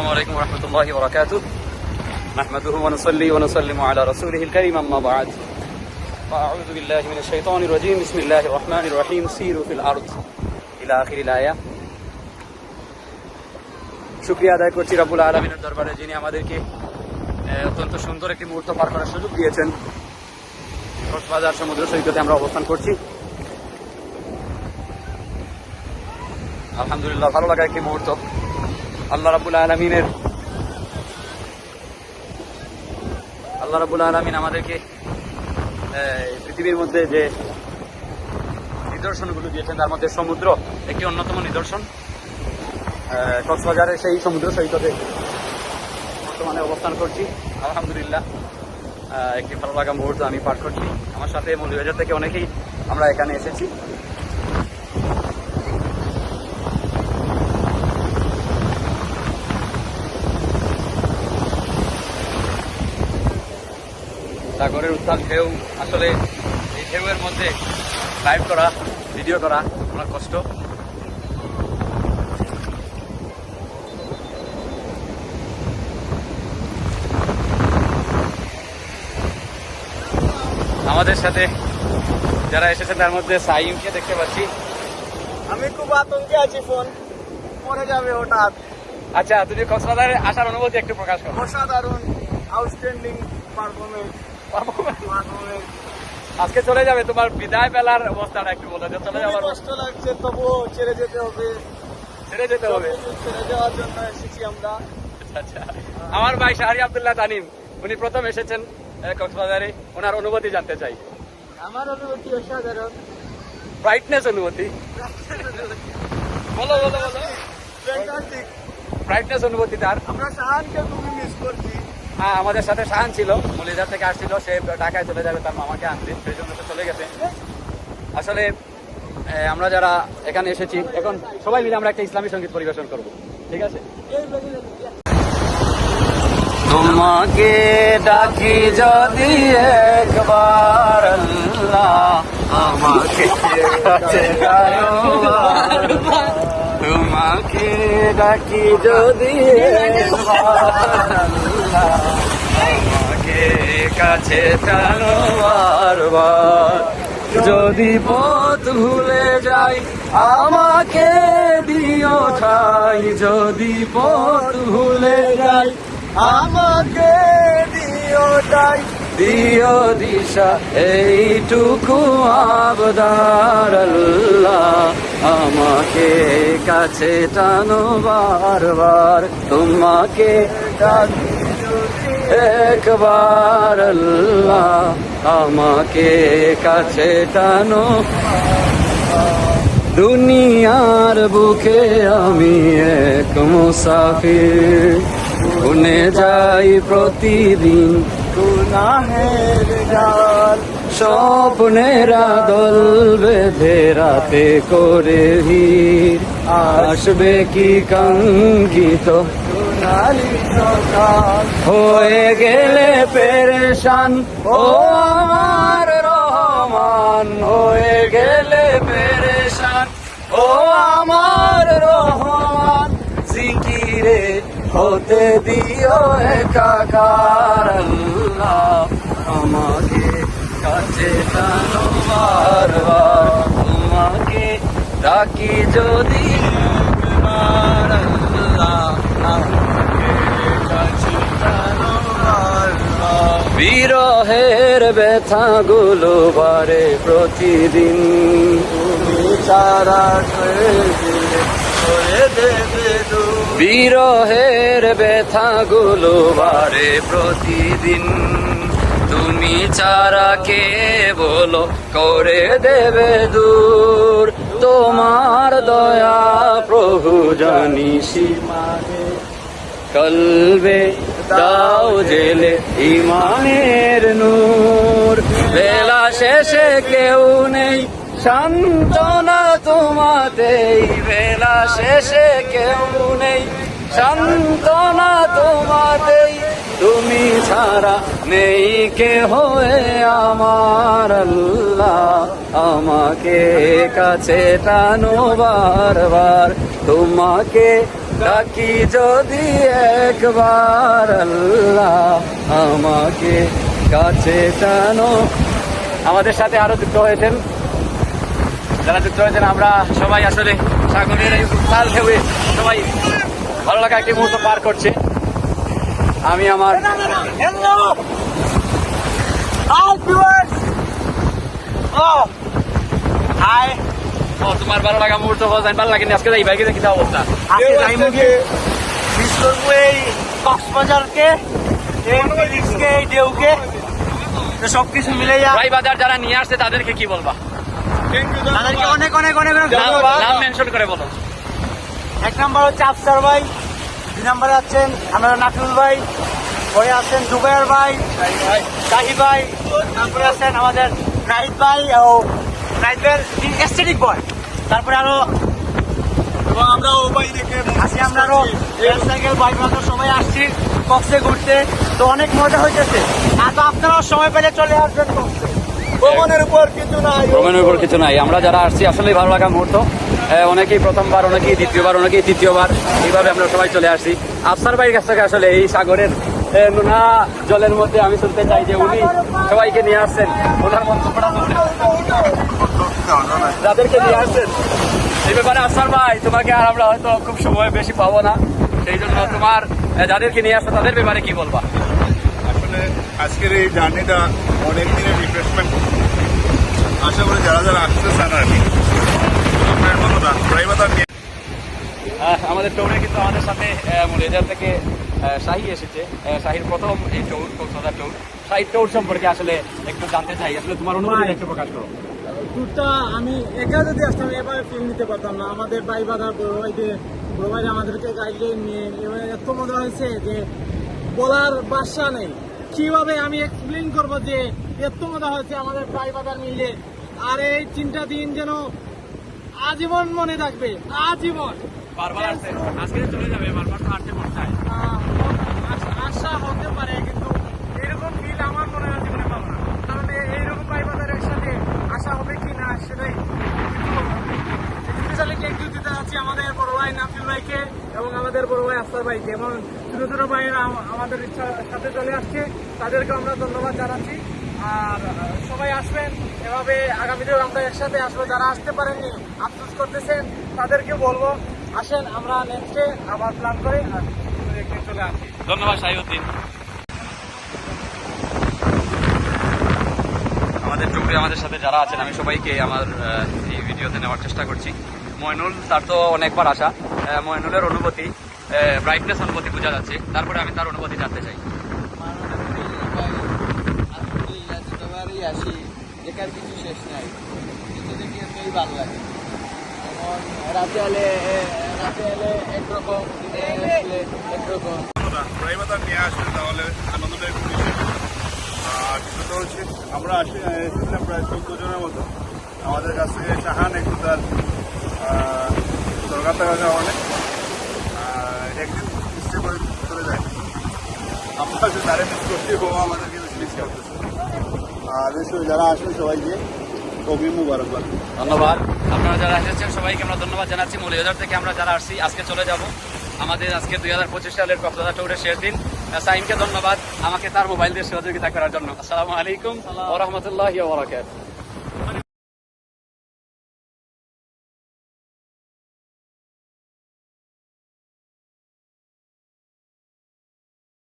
السلام عليكم ورحمة الله وبركاته. نحمده ونصلي ونسلم على رسوله الكريم أما بعد. فأعوذ بالله من الشيطان الرجيم. بسم الله الرحمن الرحيم. سيروا في الأرض إلى آخر الآية. শুকরিয়া আদায় করছি রব্বুল আলামিনের দরবারে, যিনি আমাদেরকে অত্যন্ত সুন্দর একটি মুহূর্ত পার করার সুযোগ দিয়েছেন। কক্সবাজার সমুদ্র সৈকতে আমরা অবস্থান করছি। আলহামদুলিল্লাহ, ভালো লাগা একটি মুহূর্ত। আল্লাহ রাব্বুল আলামিন আমাদেরকে পৃথিবীর মধ্যে যে নিদর্শনগুলো দিয়েছেন তার মধ্যে সমুদ্র একটি অন্যতম নিদর্শন। কক্সবাজারের সেই সমুদ্র সৈকতে বর্তমানে অবস্থান করছি। আলহামদুলিল্লাহ, একটি ভালো লাগা মুহূর্ত আমি পার করছি। আমার সাথে মৌলভীবাজার থেকে অনেকেই আমরা এখানে এসেছি। সাগরের উত্তাল ঢেউ, আসলে এই ঢেউয়ের মধ্যে লাইভ করা, ভিডিও করা অনেক কষ্ট। আমাদের সাথে যারা এসেছে তার মধ্যে সাইমকে দেখতে পাচ্ছি। আমি খুব আতঙ্কে আছি, ফোন পড়ে যাবে হঠাৎ। আচ্ছা, তুমি কক্সবাজারে আসার অনুভূতি একটু প্রকাশ করো। অসাধারণ, আউটস্ট্যান্ডিং পারফরমেন্স। আজকে চলে যাবে, তোমার বিদায় বেলার অবস্থাটা একটু বলো। চলে যাওয়ার কষ্ট লাগছে, তবুও ছেড়ে যেতে হবে। ছেড়ে যাওয়ার জন্য এসেছি আমরা। আচ্ছা, আমার ভাই শাহরি আব্দুল্লাহ তানিম, উনি প্রথম এসেছেন কক্সবাজারে। ওনার অনুভূতি জানতে চাই। আমার অনুভূতি অসাধারণ, ব্রাইটনেস অনুভূতি বলো। ফ্যান্টাস্টিক ব্রাইটনেস অনুভূতি তার। আমরা শাহানকে খুবই মিস করছি। হ্যাঁ, আমাদের সাথে শাহান ছিল, মৌলভীবাজার থেকে আসছিল। সে ঢাকায় চলে যাবে তার মামাকে আনতে, সেই জন্য তো চলে গেছে। আসলে আমরা যারা এখানে এসেছি, এখন সবাই মিলে আমরা একটা ইসলামী সঙ্গীত পরিবেশন করব, ঠিক আছে? তোমাকে ডাকি যদি একবার আল্লাহ, আমাকে তোমাকে ডাকি যদি একবার আল্লাহ, আমাকে কাছে টানো বারবার। যদি পথ ভুলে যাই আমাকে দিও ঠাই, যদি পথ ভুলে যাই আমাকে দিও ঠাই, দিও দিশা এইটুকু আবদার আল্লাহ, আমাকে কাছে টানো বারবার। তোমাকে ডাকি যদি একবার আল্লাহ, আমাকে কাছে টানো। দুনিয়ার বুকে আমি এক মুসাফির, শুনে যাই প্রতিদিন গুনাহের জাল। স্বপ্নেরা দল বেঁধে রাতে করে ভিড়, আসবে কি কাঙ্ক্ষিত সোনালি সকাল। হয়ে গেলে পেরেশান ও আমার রহমান, হয়ে গেলে পেরেশান ও আমার রহমান। জিকিরে হতে দিও একাকার আল্লাহ, আমাকে কাছে টানো বারবার। তোমাকে ডাকি যদি একবার আল্লাহ, আমাকে কাছে টানো বারবার। বিরহের ব্যথাগুলো বাড়ে প্রতিদিন, তুমি ছাড়া করে দেবে দূর। বিরহের ব্যথাগুলো বাড়ে প্রতিদিন, তুমি ছাড়া কে বলো করে দেবে দূর। তোমার দয়া প্রভু জানি সীমানে, কলবে দাও জেলে ইমানের নূর। বেলা শেষে কেউ নেই সান্ত্বনা তোমাতেই, বেলা শেষে কেউ নেই সান্ত্বনা তোমাতেই। তুমি ছাড়া নেই কে হয়ে আমার আল্লাহ, আমাকে কাছে টানো বারবার, তোমাকে ডাকি যদি একবার আল্লাহ, আমাকে কাছে টানো। আমাদের সাথে আরো যুক্ত হয়েছেন, যারা যুক্ত হয়েছেন আমরা সবাই আসলে সাগরের এই উত্তাল ঢেউয়ে সবাই ভালো লাগা একটি মুহূর্ত পার করছে। আমি আমার হ্যালো হাই ভিউয়ার্স, হাই। তোমার ভালো লাগা মুহূর্ত বলছেন, ভালো লাগেনি আজকে এই বাইকে কি অবস্থা? আজকে যাইমুগে মিস করবো এই কক্সবাজারকে, এই ফিলিক্সকে, এই ঢেউকে, তো সবকিছু মিলে ভাই বাজার যারা নিয়ে আসছে তাদেরকে কি বলবা? তাদেরকে অনেক অনেক অনেক অনেক নাম ধন্যবাদ। মেনশন করে বলো। এক নাম্বার হচ্ছে আফসার ভাই, দুই নাম্বারে আছেন আমরা নাফিউল ভাই, পরে আছেন জুবাইর ভাই, শাহি ভাই, তারপরে আছেন আমাদের নাহিদ ভাই ও নাহিদ ভাইয়ের এস্থেটিক বয়, তারপরে আরো এবং আমরা ও ভাই দেখে আছি, আমরা আরো সাইকেল বাইক রাখার সবাই আসছি কক্সে ঘুরতে, তো অনেক মজা হইতেছে। আর তো আপনারাও সময় পেলে চলে আসবেন কক্সে। ভ্রমণের উপর কিছু নাই, ভ্রমণের উপর কিছু নাই, আমরা যারা আসছি আসলেই ভালো লাগা মুহূর্ত। অনেকেই প্রথমবার, অনেকেই দ্বিতীয়বার, অনেকেই তৃতীয়বার, এইভাবে আমরা সবাই চলে আসছি আফসার ভাইয়ের কাছ থেকে। আসলে এই সাগরের নোনা জলের মধ্যে আমি শুনতে চাই যে উনি সবাইকে নিয়ে আসছেন, ওনার মন্তব্যটা বলতে। যাদেরকে নিয়ে আসছেন এই ব্যাপারে আফসার ভাই, তোমাকে আর আমরা হয়তো খুব সময় বেশি পাবো না, সেই জন্য তোমার যাদেরকে নিয়ে আসছো তাদের ব্যাপারে কি বলবা? আসলে আজকের এই জার্নিটা অনেক দিনের রিফ্রেশমেন্ট। আশা করি যারা যারা আসতে চান আর কি, আপনার কোনো না প্রাইভেট নিয়ে আমাদের ট্যুরে কিন্তু আমাদের সাথে মলেজার থেকে শাহি এসেছে। শাহির প্রথম এই tour, Cox's Bazar tour. Shahir tour সম্পর্কে আসলে একটু জানতে চাই, আসলে তোমার অনুভূতি একটু প্রকাশ করো। ট্যুরটা আমি একা যদি আসতাম এভাবে ফিল নিতে পারতাম না। আমাদের ভাই বাঁধার প্রোভাইডে আমাদেরকে গাইডলাইন নিয়ে এবার এত মজা হয়েছে যে বলার ভাষা নেই। কিভাবে আমি এক্সপ্লেন করবো যে এত মজা হয়েছে আমাদের ভাই বাঁধার মিলে। আর এই 3টা দিন যেন আজীবন মনে থাকবে, আজীবন। বারবার আসছে, আজকে চলে যাবে, বারবার তো আসতে মন চায়। আশা হতে পারে, কিন্তু এরকম ফিল আমার মনে হয় জীবনে পাবো না। কারণ এইরকম ভাই বাঁধারের সাথে আশা হবে কি না সেটাই। স্পেশালি থ্যাংক ইউ দিতে যাচ্ছি আমাদের বড় ভাই নাফিল ভাইকে এবং আমাদের বড় ভাই আফসার ভাইকে, এবং ছোট ছোট ভাইয়েরা আমাদের সাথে চলে আসছে, তাদেরকে আমরা ধন্যবাদ জানাচ্ছি। আর সবাই আসবেন এভাবে, আগামীতেও আমরা একসাথে আসবো। যারা আসতে পারেননি, আফসোস করতেছেন, তাদেরকে বলবো আসেন, আমরা নেক্সটে আবার প্ল্যান করে একদিন চলে আসি। ধন্যবাদ শাহিউদ্দিন। আমাদের ট্যুরে আমাদের সাথে যারা আছেন আমি সবাইকে আমার এই ভিডিওতে নেওয়ার চেষ্টা করছি। ময়নুল, তার তো অনেকবার আসা, ময়নুলের অনুভূতি, ব্রাইটনেস অনুভূতি বোঝা যাচ্ছে। তারপরে আমি তার অনুভূতি জানতে চাই। যতবারই আসি দেখার কিছু শেষ নাই, কিন্তু দেখি এতই ভালো লাগে। যেমন রাতে এলে একরকম, দিনে আসলে একরকম। প্রাইভেট নিয়ে আসলে তাহলে আনন্দটা একটু বেশি। আর সেটা হচ্ছে আমরা এসেছিলাম প্রায় 14 জনের মতো। আমাদের কাছ থেকে শাহান একটু তার দরকার থাকার কারণে একদিন স্টে করে চলে যায়। আমরা হচ্ছে তারে মিস করছি, ও আমাদেরকে মিস করতেছে। আর যারা আসবে সবাইকে অগ্রিম মুবারকবাদ। ধন্যবাদ। আপনারা যারা এসেছেন সবাইকে আমরা ধন্যবাদ জানাচ্ছি। মৌলভীবাজার থেকে আমরা যারা আসছি আজকে চলে যাব। আমাদের আজকে 2025 সালের কক্সবাজার ট্যুরের শেষ দিন। সাইমকে ধন্যবাদ আমাকে তার মোবাইল দিয়ে সহযোগিতা করার জন্য। আসসালামু আলাইকুম ওয়া রাহমাতুল্লাহি ওয়া বারাকাতুহু।